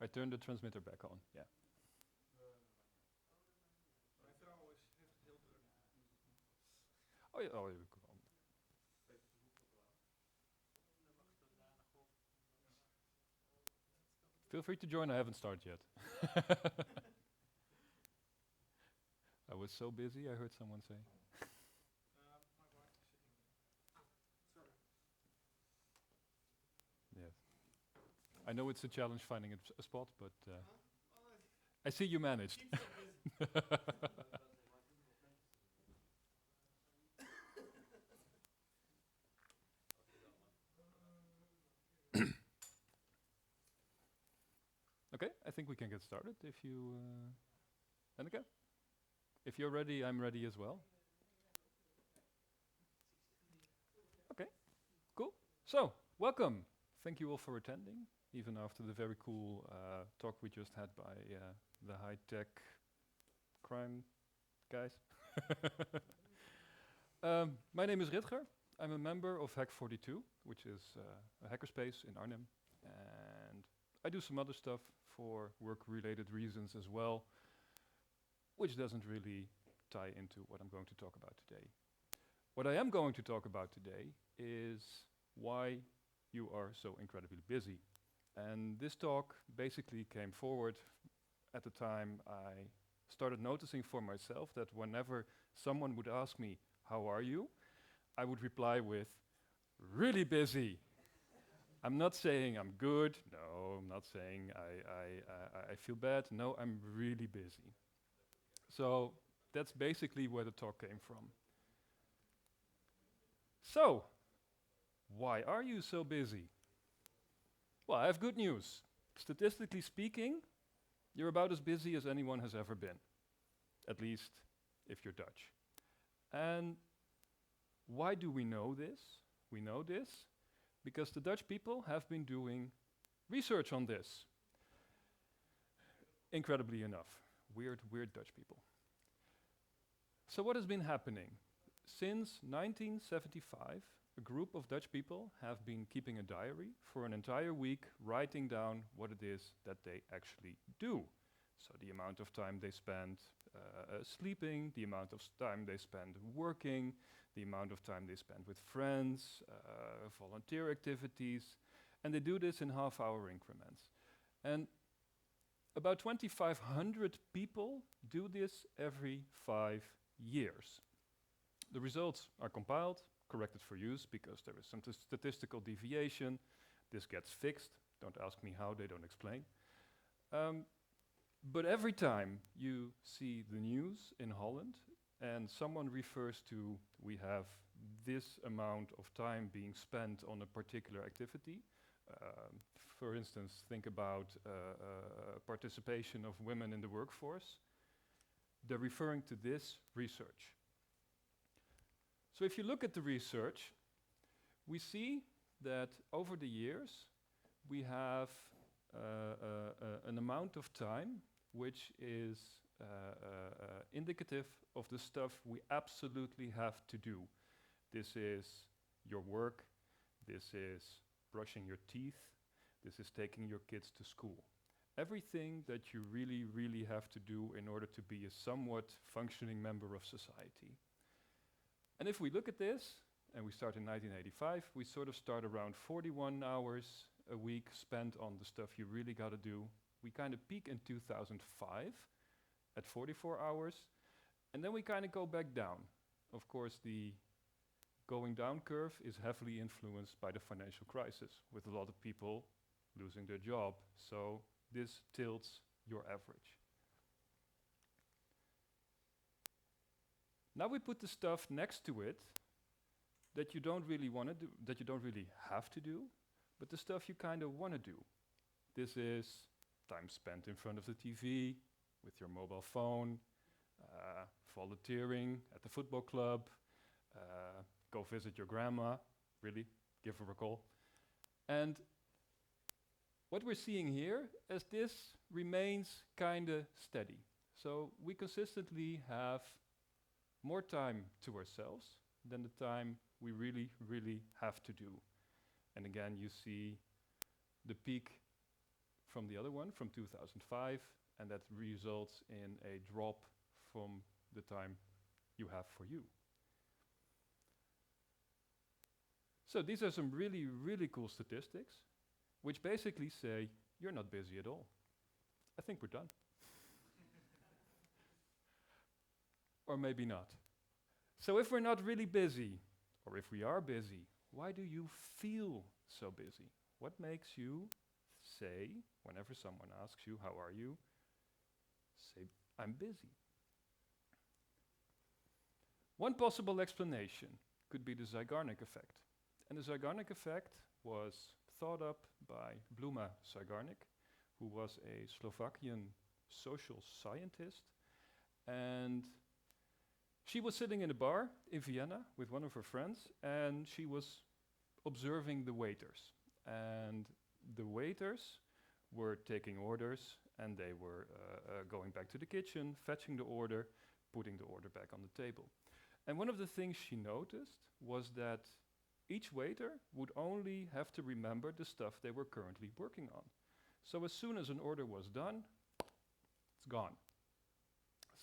I turn the transmitter back on. Yeah. Mijn vrouw heeft het heel druk. Oh ja. Oh, ja. Feel free to join. I haven't started yet. I was so busy. I heard someone say. My wife is sitting there. Sorry. Yes. I know it's a challenge finding a spot, but Well, I see you managed. keep so busy. Okay, I think we can get started if you. Anneke? If you're ready, I'm ready as well. Okay, cool. So, welcome. Thank you all for attending, even after the very cool talk we just had by the high-tech crime guys. My name is Ritger. I'm a member of Hack42, which is a hackerspace in Arnhem. And I do some other stuff for work-related reasons as well, which doesn't really tie into what I'm going to talk about today. What I am going to talk about today is why you are so incredibly busy. And this talk basically came forward at the time I started noticing for myself that whenever someone would ask me, "How are you?" I would reply with, "Really busy." I'm not saying I'm good. No, I'm not saying I feel bad. No, I'm really busy. So that's basically where the talk came from. So, why are you so busy? Well, I have good news. Statistically speaking, you're about as busy as anyone has ever been, at least if you're Dutch. And why do we know this? We know this because the Dutch people have been doing research on this. Incredibly enough. Weird Dutch people. So what has been happening? Since 1975, a group of Dutch people have been keeping a diary for an entire week, writing down what it is that they actually do. So the amount of time they spend sleeping, the amount of time they spend working, the amount of time they spend with friends, volunteer activities, and they do this in half-hour increments. And about 2,500 people do this every 5 years. The results are compiled, corrected for use, because there is some statistical deviation. This gets fixed. Don't ask me how, they don't explain. But every time you see the news in Holland and someone refers to, we have this amount of time being spent on a particular activity, for instance, think about participation of women in the workforce, they're referring to this research. So if you look at the research, we see that over the years, we have an amount of time which is indicative of the stuff we absolutely have to do. This is your work, this is brushing your teeth, this is taking your kids to school. Everything that you really have to do in order to be a somewhat functioning member of society. And if we look at this, and we start in 1985, we sort of start around 41 hours a week spent on the stuff you really gotta do. We kind of peak in 2005 at 44 hours, and then we kind of go back down. Of course, the going down curve is heavily influenced by the financial crisis, with a lot of people losing their job, so this tilts your average. Now we put the stuff next to it that you don't really want to do, that you don't really have to do, but the stuff you kind of want to do. This is time spent in front of the TV, with your mobile phone, volunteering at the football club, go visit your grandma, really, give her a call. And what we're seeing here is this remains kind of steady. So we consistently have more time to ourselves than the time we really have to do. And again, you see the peak from the other one, from 2005, and that results in a drop from the time you have for you. So these are some really, really cool statistics, which basically say you're not busy at all. I think we're done. Or maybe not. So if we're not really busy, or if we are busy, why do you feel so busy? What makes you say, whenever someone asks you, how are you, say, I'm busy? One possible explanation could be the Zeigarnik Effect. And the Zeigarnik Effect was thought up by Bluma Zeigarnik, who was a Slovakian social scientist. And she was sitting in a bar in Vienna with one of her friends, and she was observing the waiters. And the waiters were taking orders, and they were going back to the kitchen, fetching the order, putting the order back on the table. And one of the things she noticed was that each waiter would only have to remember the stuff they were currently working on. So as soon as an order was done, it's gone.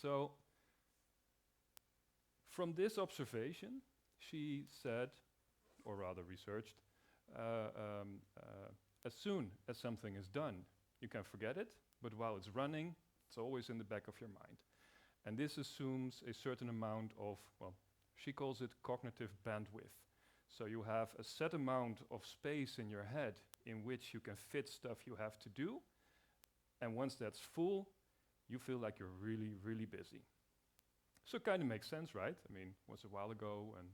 So from this observation, she said, or rather researched, as soon as something is done, you can forget it, but while it's running, it's always in the back of your mind. And this assumes a certain amount of, well, she calls it cognitive bandwidth. So you have a set amount of space in your head in which you can fit stuff you have to do, and once that's full, you feel like you're really, really busy. So it kind of makes sense, right? I mean, it was a while ago, and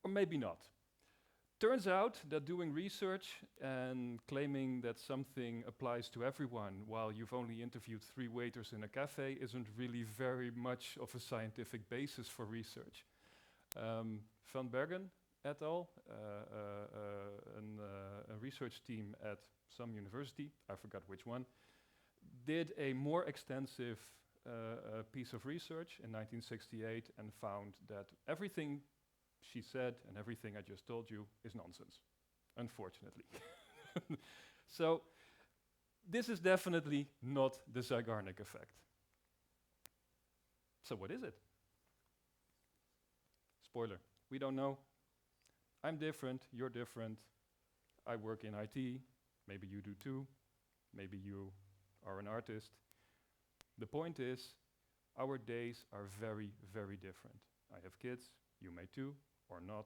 or maybe not. Turns out that doing research and claiming that something applies to everyone while you've only interviewed 3 waiters in a cafe isn't really very much of a scientific basis for research. Van Bergen et al., a research team at some university, I forgot which one, did a more extensive piece of research in 1968 and found that everything she said and everything I just told you is nonsense, unfortunately. So this is definitely not the Zeigarnik Effect. So what is it? Spoiler, we don't know. I'm different, you're different. I work in IT, maybe you do too. Maybe you are an artist. The point is, our days are very, very different. I have kids, you may too, or not.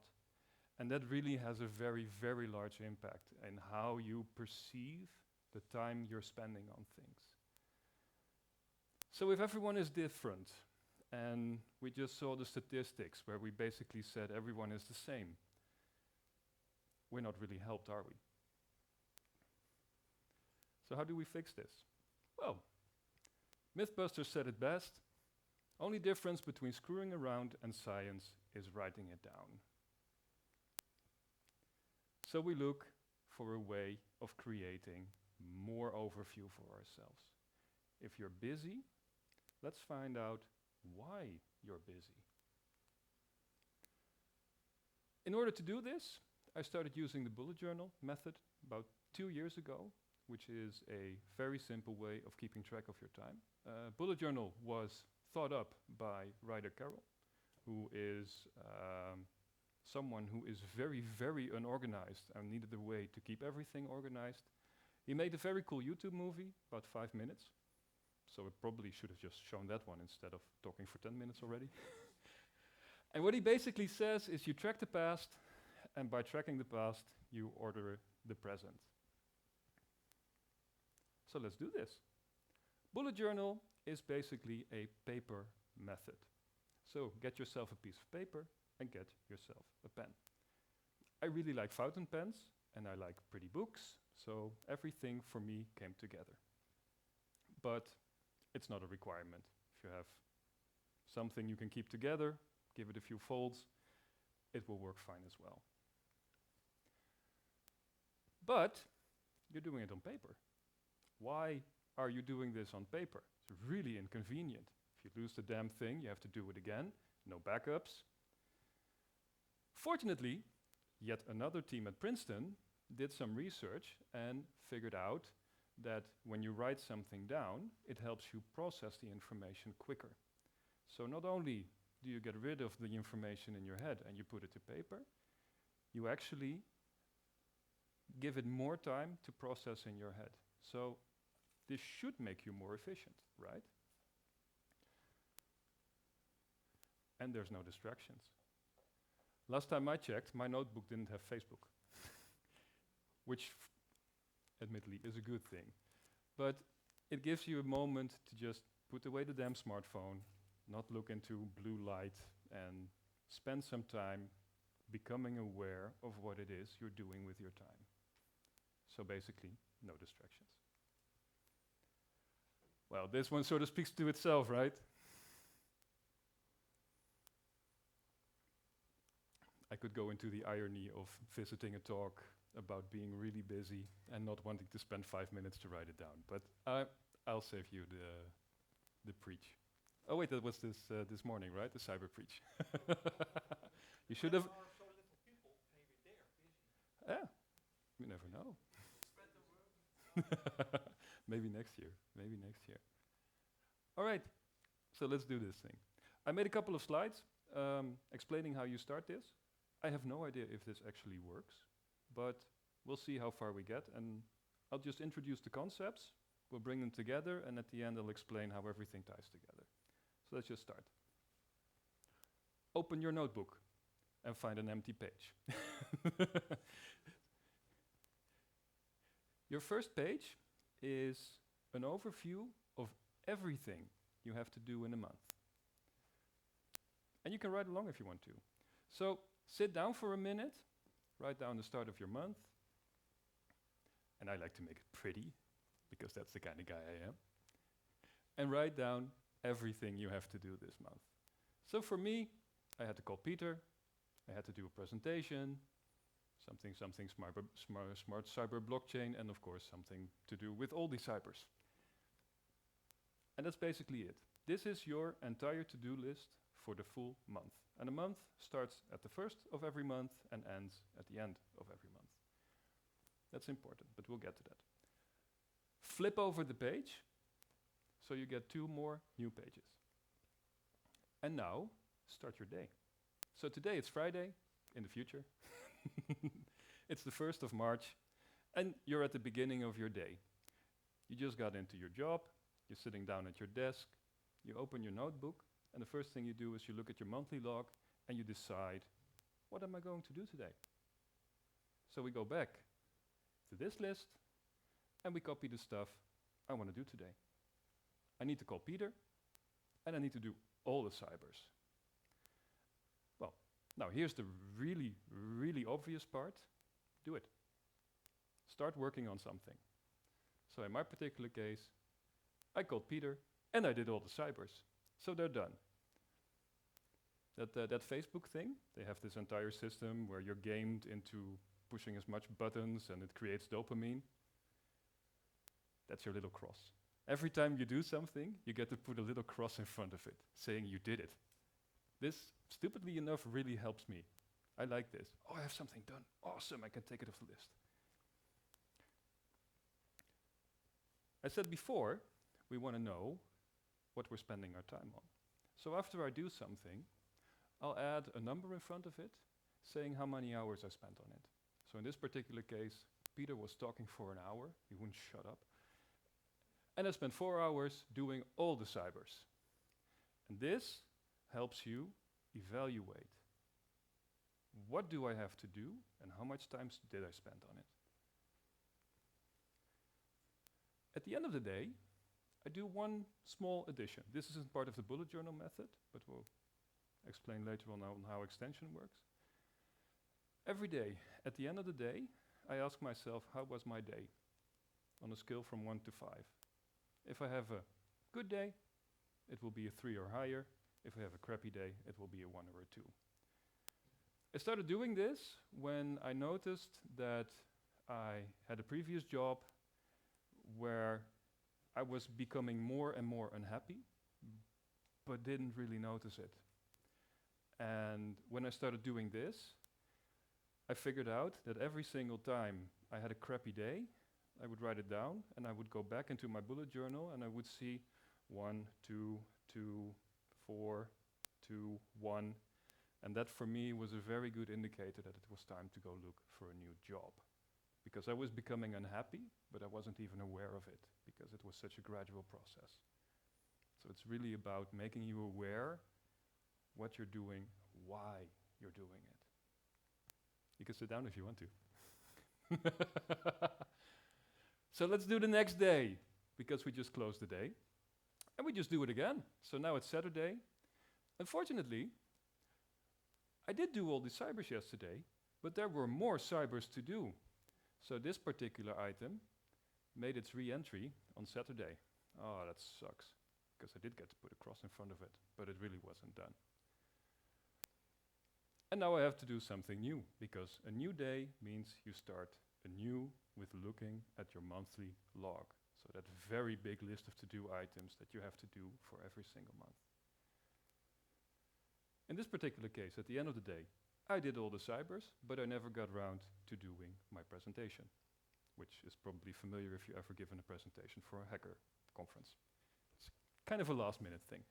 And that really has a very, very large impact in how you perceive the time you're spending on things. So if everyone is different, and we just saw the statistics where we basically said everyone is the same, we're not really helped, are we? So how do we fix this? Well, Mythbusters said it best. Only difference between screwing around and science is writing it down. So we look for a way of creating more overview for ourselves. If you're busy, let's find out why you're busy. In order to do this, I started using the bullet journal method about 2 years ago, which is a very simple way of keeping track of your time. Bullet journal was thought up by Ritger Teunissen, who is someone who is very, very unorganized and needed a way to keep everything organized. He made a very cool YouTube movie, about 5 minutes. So it probably should have just shown that one instead of talking for 10 minutes already. And what he basically says is you track the past, and by tracking the past, you order the present. So let's do this. Bullet journal is basically a paper method. So get yourself a piece of paper and get yourself a pen. I really like fountain pens, and I like pretty books, so everything for me came together. But it's not a requirement. If you have something you can keep together, give it a few folds, it will work fine as well. But you're doing it on paper. Why are you doing this on paper? It's really inconvenient. If you lose the damn thing, you have to do it again. No backups. Fortunately, yet another team at Princeton did some research and figured out that when you write something down, it helps you process the information quicker. So not only do you get rid of the information in your head and you put it to paper, you actually give it more time to process in your head. So this should make you more efficient, right? And there's no distractions. Last time I checked, my notebook didn't have Facebook, which admittedly is a good thing. But it gives you a moment to just put away the damn smartphone, not look into blue light, and spend some time becoming aware of what it is you're doing with your time. So basically, no distractions. Well, this one sort of speaks to itself, right? I could go into the irony of visiting a talk about being really busy and not wanting to spend 5 minutes to write it down, but I'll save you the preach. Oh wait, that was this morning, right? The cyber preach. You should have. There are so little people, maybe they are busy. Yeah, you never know. Spread the word. Maybe next year. Maybe next year. All right, so let's do this thing. I made a couple of slides explaining how you start this. I have no idea if this actually works, but we'll see how far we get, and I'll just introduce the concepts, we'll bring them together, and at the end I'll explain how everything ties together. So let's just start. Open your notebook and find an empty page. Your first page is an overview of everything you have to do in a month. And you can write along if you want to. So sit down for a minute, write down the start of your month. And I like to make it pretty, because that's the kind of guy I am. And write down everything you have to do this month. So for me, I had to call Peter, I had to do a presentation, something smart cyber blockchain, and of course something to do with all these cybers. And that's basically it. This is your entire to-do list for the full month. And a month starts at the first of every month and ends at the end of every month. That's important, but we'll get to that. Flip over the page, so you get 2 more new pages. And now, start your day. So today it's Friday, in the future. It's the 1st of March, and you're at the beginning of your day. You just got into your job, you're sitting down at your desk, you open your notebook, and the first thing you do is you look at your monthly log, and you decide, what am I going to do today? So we go back to this list, and we copy the stuff I want to do today. I need to call Peter, and I need to do all the cybers. Well, now here's the really, really obvious part. Do it. Start working on something. So in my particular case, I called Peter, and I did all the cybers. So they're done. That Facebook thing, they have this entire system where you're gamed into pushing as much buttons and it creates dopamine. That's your little cross. Every time you do something, you get to put a little cross in front of it, saying you did it. This, stupidly enough, really helps me. I like this. Oh, I have something done. Awesome, I can take it off the list. I said before, we want to know what we're spending our time on. So after I do something, I'll add a number in front of it, saying how many hours I spent on it. So in this particular case, Peter was talking for an hour. He wouldn't shut up. And I spent 4 hours doing all the cybers. And this helps you evaluate. What do I have to do, and how much time did I spend on it? At the end of the day, I do one small addition. This isn't part of the bullet journal method, but we'll explain later on how extension works. Every day, at the end of the day, I ask myself, how was my day? On a scale from 1 to 5. If I have a good day, it will be a 3 or higher. If I have a crappy day, it will be a 1 or a 2. I started doing this when I noticed that I had a previous job where I was becoming more and more unhappy, but didn't really notice it. And when I started doing this, I figured out that every single time I had a crappy day, I would write it down, and I would go back into my bullet journal, and I would see 1, 2, 2, 4, 2, 1, and that for me was a very good indicator that it was time to go look for a new job. Because I was becoming unhappy, but I wasn't even aware of it, because it was such a gradual process. So it's really about making you aware what you're doing, why you're doing it. You can sit down if you want to. So let's do the next day, because we just closed the day. And we just do it again. So now it's Saturday. Unfortunately, I did do all the cybers yesterday, but there were more cybers to do. So this particular item made its re-entry on Saturday. Oh, that sucks, because I did get to put a cross in front of it, but it really wasn't done. And now I have to do something new, because a new day means you start anew with looking at your monthly log. So that very big list of to-do items that you have to do for every single month. In this particular case, at the end of the day, I did all the cybers, but I never got around to doing my presentation, which is probably familiar if you've ever given a presentation for a hacker conference. It's kind of a last-minute thing.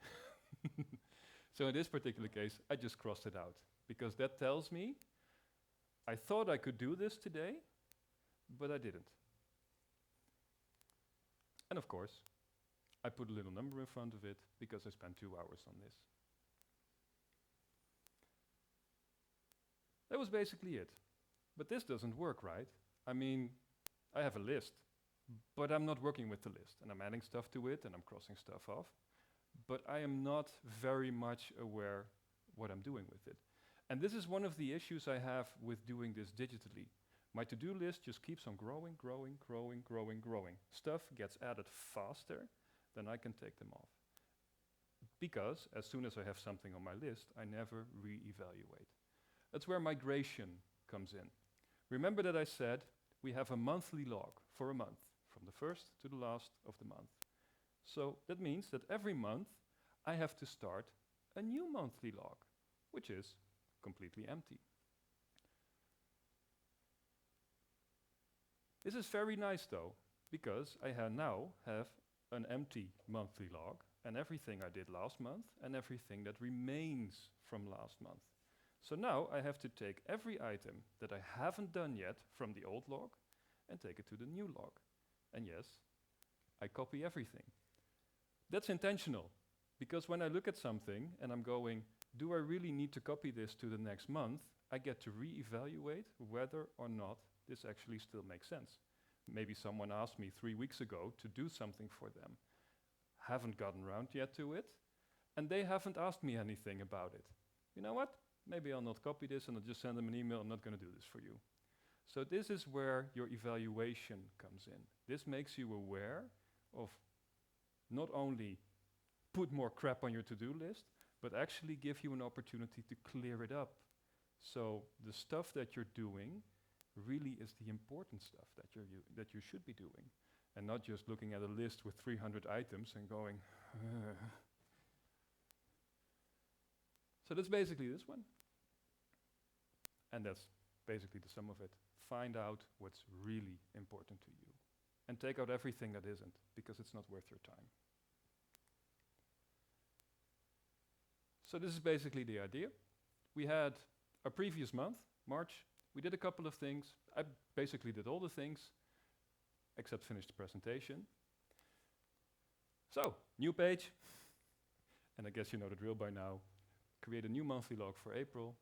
So in this particular case, I just crossed it out, because that tells me I thought I could do this today, but I didn't. And of course, I put a little number in front of it, because I spent 2 hours on this. That was basically it. But this doesn't work, right? I mean, I have a list, but I'm not working with the list, and I'm adding stuff to it, and I'm crossing stuff off, but I am not very much aware what I'm doing with it. And this is one of the issues I have with doing this digitally. My to-do list just keeps on growing, growing, growing, growing, growing. Stuff gets added faster than I can take them off. Because as soon as I have something on my list, I never re-evaluate. That's where migration comes in. Remember that I said we have a monthly log for a month, from the first to the last of the month. So that means that every month I have to start a new monthly log, which is completely empty. This is very nice though, because I now have an empty monthly log, and everything I did last month, and everything that remains from last month. So now I have to take every item that I haven't done yet from the old log and take it to the new log. And yes, I copy everything. That's intentional, because when I look at something and I'm going, do I really need to copy this to the next month? I get to re-evaluate whether or not this actually still makes sense. Maybe someone asked me 3 weeks ago to do something for them. Haven't gotten around yet to it, and they haven't asked me anything about it. You know what? Maybe I'll not copy this and I'll just send them an email. I'm not going to do this for you. So this is where your evaluation comes in. This makes you aware of not only put more crap on your to-do list, but actually give you an opportunity to clear it up. So the stuff that you're doing really is the important stuff that you should be doing, and not just looking at a list with 300 items and going, ugh. So that's basically this one. And that's basically the sum of it. Find out what's really important to you. And take out everything that isn't, because it's not worth your time. So this is basically the idea. We had a previous month, March. We did a couple of things. I basically did all the things, except finish the presentation. So, new page. And I guess you know the drill by now. Create a new monthly log for April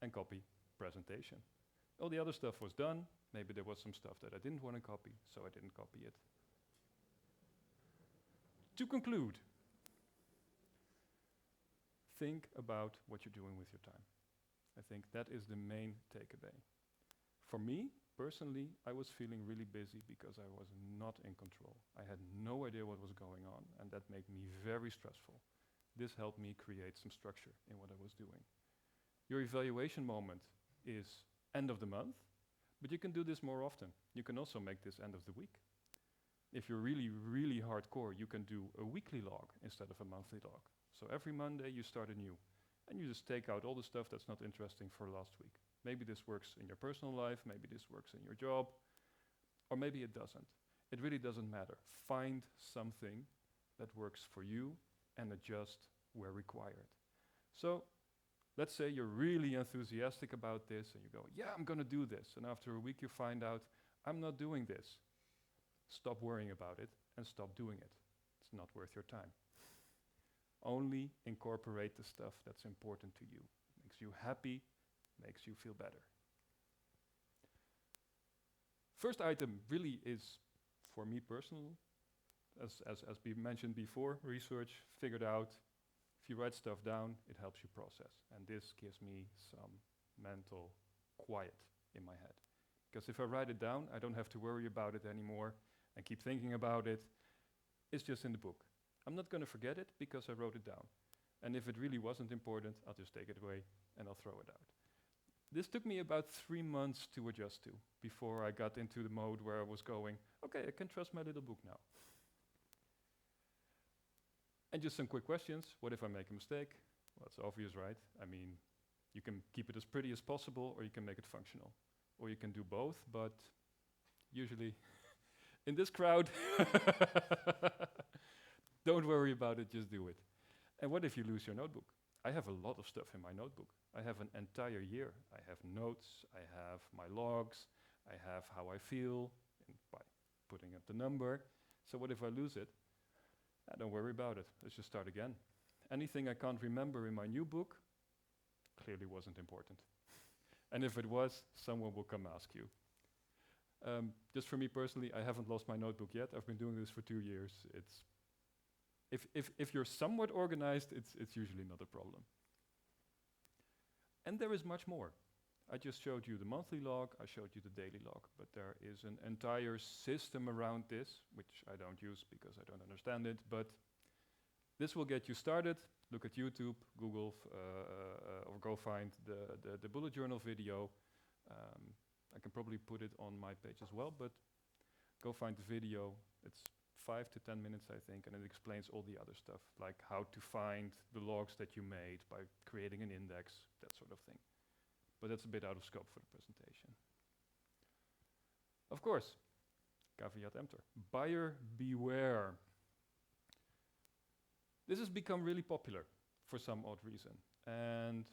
and copy presentation. All the other stuff was done. Maybe there was some stuff that I didn't want to copy, so I didn't copy it. To conclude, think about what you're doing with your time. I think that is the main takeaway. For me, personally, I was feeling really busy because I was not in control. I had no idea what was going on, and that made me very stressful. This helped me create some structure in what I was doing. Your evaluation moment is end of the month, but you can do this more often. You can also make this end of the week. If you're really, really hardcore, you can do a weekly log instead of a monthly log. So every Monday you start anew, and you just take out all the stuff that's not interesting for last week. Maybe this works in your personal life, maybe this works in your job. Or maybe it doesn't. It really doesn't matter. Find something that works for you and adjust where required. So let's say you're really enthusiastic about this and you go, yeah, I'm going to do this. And after a week you find out, I'm not doing this. Stop worrying about it and stop doing it. It's not worth your time. Only incorporate the stuff that's important to you. Makes you happy, makes you feel better. First item really is, for me personally, as we mentioned before, research, figured out, if you write stuff down, it helps you process. And this gives me some mental quiet in my head. Because if I write it down, I don't have to worry about it anymore and keep thinking about it. It's just in the book. I'm not going to forget it because I wrote it down. And if it really wasn't important, I'll just take it away and I'll throw it out. This took me about 3 months to adjust to before I got into the mode where I was going, okay, I can trust my little book now. And just some quick questions. What if I make a mistake? Well, it's obvious, right? I mean, you can keep it as pretty as possible or you can make it functional. Or you can do both, but usually in this crowd, don't worry about it, just do it. And what if you lose your notebook? I have a lot of stuff in my notebook. I have an entire year. I have notes, I have my logs, I have how I feel by putting up the number. So what if I lose it? Don't worry about it. Let's just start again. Anything I can't remember in my new book clearly wasn't important. And if it was, someone will come ask you. Just for me personally, I haven't lost my notebook yet. I've been doing this for 2 years. If you're somewhat organized, it's usually not a problem. And there is much more. I just showed you the monthly log, I showed you the daily log, but there is an entire system around this, which I don't use because I don't understand it, but this will get you started. Look at YouTube, Google, or go find the bullet journal video. I can probably put it on my page as well, but go find the video. It's 5 to 10 minutes, I think, and it explains all the other stuff, like how to find the logs that you made by creating an index, that sort of thing. But that's a bit out of scope for the presentation. Of course, caveat emptor, buyer beware. This has become really popular for some odd reason, and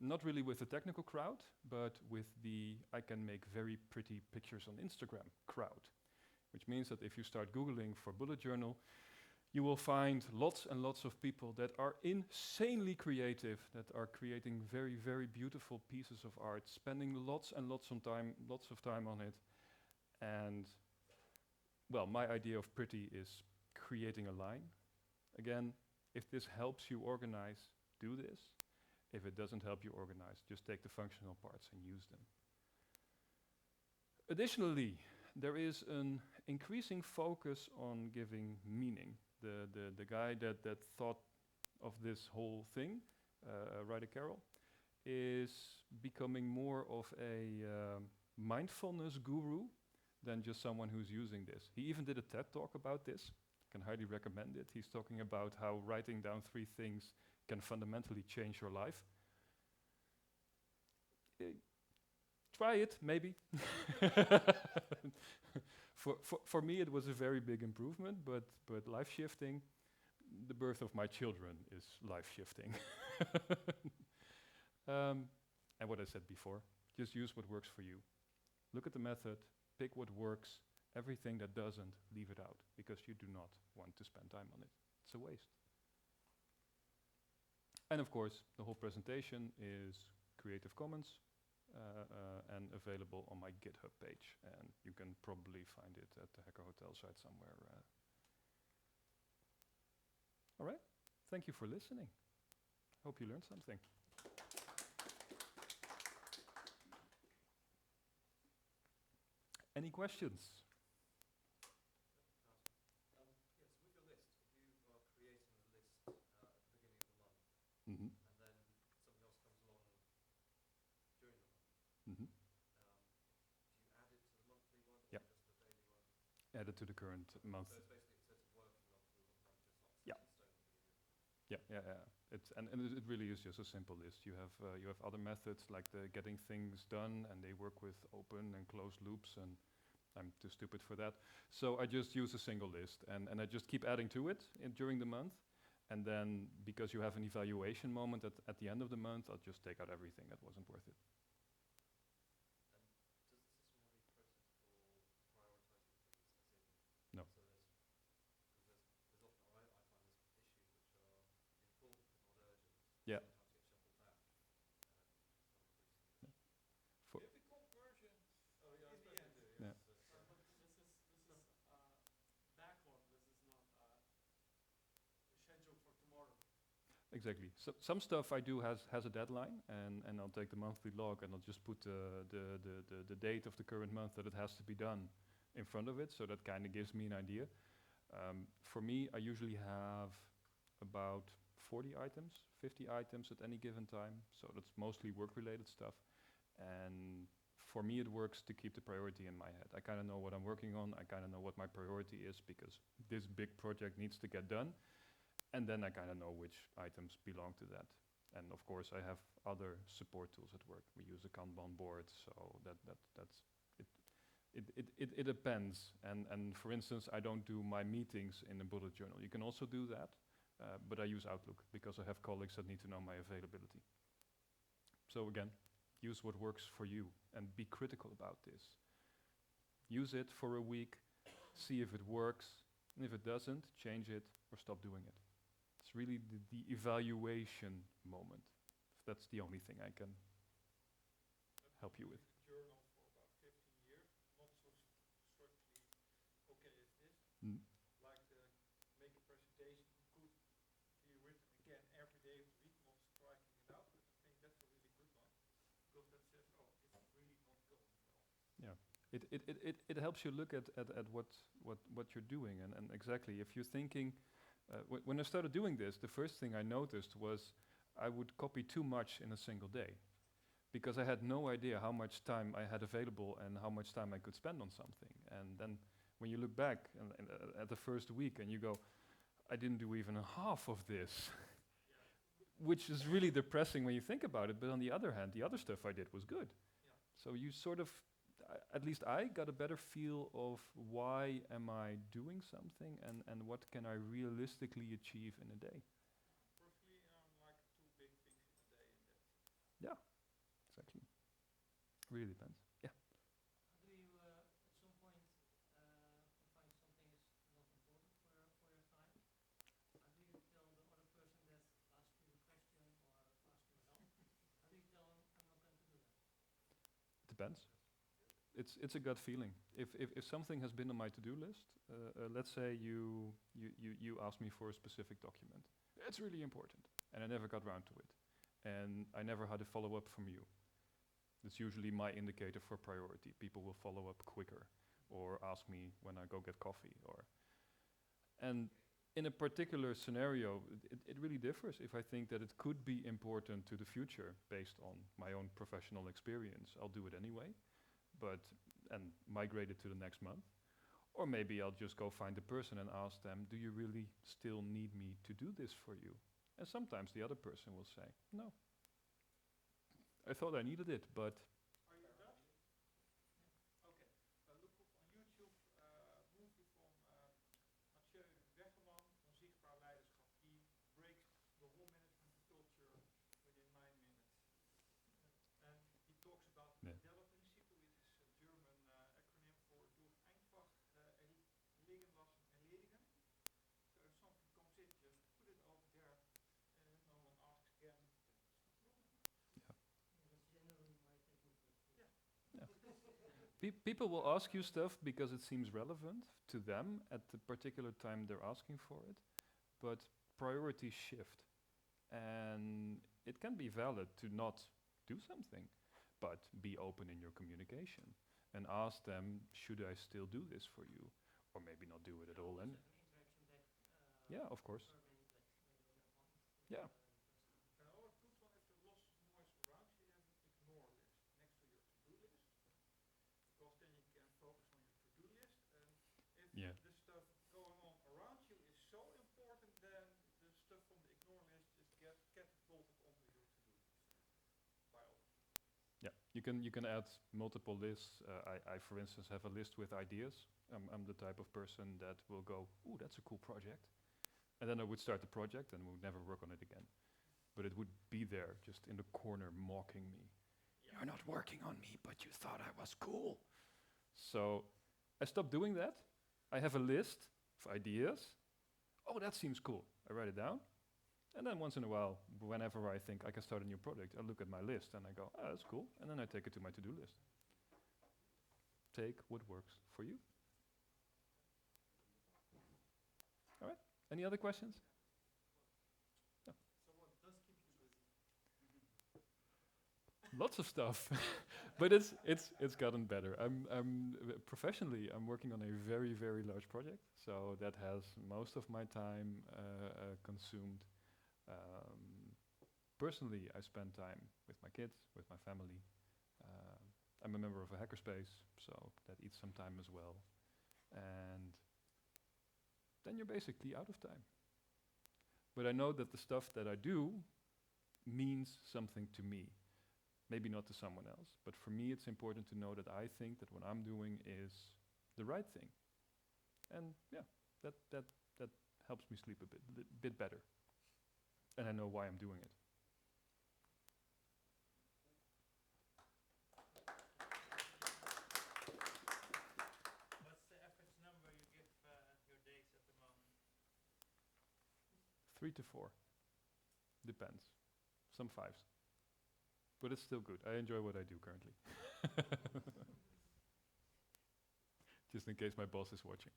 not really with the technical crowd, but with the I can make very pretty pictures on Instagram crowd, which means that if you start Googling for bullet journal, you will find lots and lots of people that are insanely creative, that are creating very, very beautiful pieces of art, spending lots and lots of time on it. And, well, my idea of pretty is creating a line. Again, if this helps you organize, do this. If it doesn't help you organize, just take the functional parts and use them. Additionally, there is an increasing focus on giving meaning. The guy that thought of this whole thing, Ritger, is becoming more of a mindfulness guru than just someone who's using this. He even did a TED talk about this. Can highly recommend it. He's talking about how writing down 3 things can fundamentally change your life. Try it, maybe. For me, it was a very big improvement, but life-shifting, the birth of my children is life-shifting. And what I said before, just use what works for you. Look at the method, pick what works, everything that doesn't, leave it out, because you do not want to spend time on it. It's a waste. And of course, the whole presentation is Creative Commons, and available on my GitHub page, and you can probably find it at the Hacker Hotel site somewhere. All right, thank you for listening. Hope you learned something. Any questions? Yes, with your list, if you are creating a list at the beginning of the month, Mm-hmm. and then something else comes along during the month, Mm-hmm. do you add it to the monthly one or Yep. just the daily one? Add it to the current month. So it's basically, it says working monthly, not just not Yeah. set in stone at the beginning. Yeah. And it really is just a simple list. You have other methods like the getting things done, and they work with open and closed loops, and I'm too stupid for that. So I just use a single list, and I just keep adding to it during the month. And then, because you have an evaluation moment at the end of the month, I'll just take out everything that wasn't worth it. And No. does the system have any principle prioritizing things? As in, No. so there's often, I find there's issues which are important but not urgent. Yeah. Sometimes get shuffled down. For Difficult version. Oh yeah, I In the suppose end. they do. Yeah. Yes. But this is backlog. This is not scheduled for tomorrow. Exactly. So some stuff I do has a deadline, and I'll take the monthly log and I'll just put the date of the current month that it has to be done in front of it, so that kind of gives me an idea. For me, I usually have about 40 items, 50 items at any given time, so that's mostly work-related stuff. And for me, it works to keep the priority in my head. I kind of know what I'm working on. I kind of know what my priority is, because this big project needs to get done. And then I kind of know which items belong to that. And of course, I have other support tools at work. We use a Kanban board, so that's it. It depends. And for instance, I don't do my meetings in a bullet journal. You can also do that, but I use Outlook because I have colleagues that need to know my availability. So again, use what works for you and be critical about this. Use it for a week, see if it works, and if it doesn't, change it or stop doing it. It's really the evaluation moment. That's the only thing I can help you with. Journal for about 15 years, not so strictly. Okay, is this Mm. like the make a presentation could be written again every day of the week, not striking it out? But I think that's a really good one because that says, oh, it's really not going well. Yeah, it helps you look at what you're doing, and exactly if you're thinking. When I started doing this, the first thing I noticed was I would copy too much in a single day, because I had no idea how much time I had available and how much time I could spend on something. And then when you look back at the first week and you go, I didn't do even a half of this, which is really depressing when you think about it. But on the other hand, the other stuff I did was good. Yeah. So you sort of, at least I got a better feel of why am I doing something, and what can I realistically achieve in a day. Personally, like 2 big things in a day, and that's Yeah, exactly. Really depends. Yeah. How do you, at some point, find something is not important for your time? How do you tell the other person that asks you the question or asks you help? How do you tell them I'm not going to do that? Depends. It's a gut feeling. If something has been on my to-do list, let's say you asked me for a specific document, it's really important, and I never got around to it, and I never had a follow-up from you. That's usually my indicator for priority. People will follow up quicker, or ask me when I go get coffee, and in a particular scenario, it really differs. If I think that it could be important to the future based on my own professional experience, I'll do it anyway. And migrate it to the next month. Or maybe I'll just go find the person and ask them, do you really still need me to do this for you? And sometimes the other person will say, no. I thought I needed it, but Are you done? Okay. Look up on YouTube movie from Mathieu Wegeman, Onzichtbaar Leiderschap. He breaks the whole management culture within 9 minutes. And he talks about the Yeah. Mandela principle, which is a German acronym for Doe einfach liggen, lassen en ledigen. So if something comes in, just put it over there, and no one asks again. That's generally my technique. Yeah. People will ask you stuff because it seems relevant to them at the particular time they're asking for it, but priorities shift. And it can be valid to not do something, but be open in your communication and ask them, should I still do this for you? Or maybe not do it at all. And Interaction back. yeah, of course. Yeah. Another good one, if there's lots of noise around you, have an ignore list next to your to-do list, because then you can focus on your to-do list. And if Yeah. the stuff going on around you is so important, then the stuff from the ignore list just get catapulted onto your to-do list by others. Yeah, you can add multiple lists. I for instance have a list with ideas. I'm the type of person that will go, "Ooh, that's a cool project," and then I would start the project and would never work on it again. But it would be there, just in the corner, mocking me. You're not working on me, but you thought I was cool. So I stopped doing that. I have a list of ideas. Oh, that seems cool. I write it down. And then once in a while, whenever I think I can start a new project, I look at my list and I go, oh, that's cool. And then I take it to my to-do list. Take what works for you. All right. Any other questions? No. So what does keep you busy? Lots of stuff, but it's gotten better. I'm professionally I'm working on a very large project, so that has most of my time consumed. Personally, I spend time with my kids, with my family. I'm a member of a hackerspace, so that eats some time as well. And then you're basically out of time. But I know that the stuff that I do means something to me. Maybe not to someone else, but for me it's important to know that I think that what I'm doing is the right thing. And yeah, that helps me sleep a bit better. And I know why I'm doing it. What's the average number you give your days at the moment? 3 to 4. Depends. Some 5s. But it's still good. I enjoy what I do currently. Just in case my boss is watching.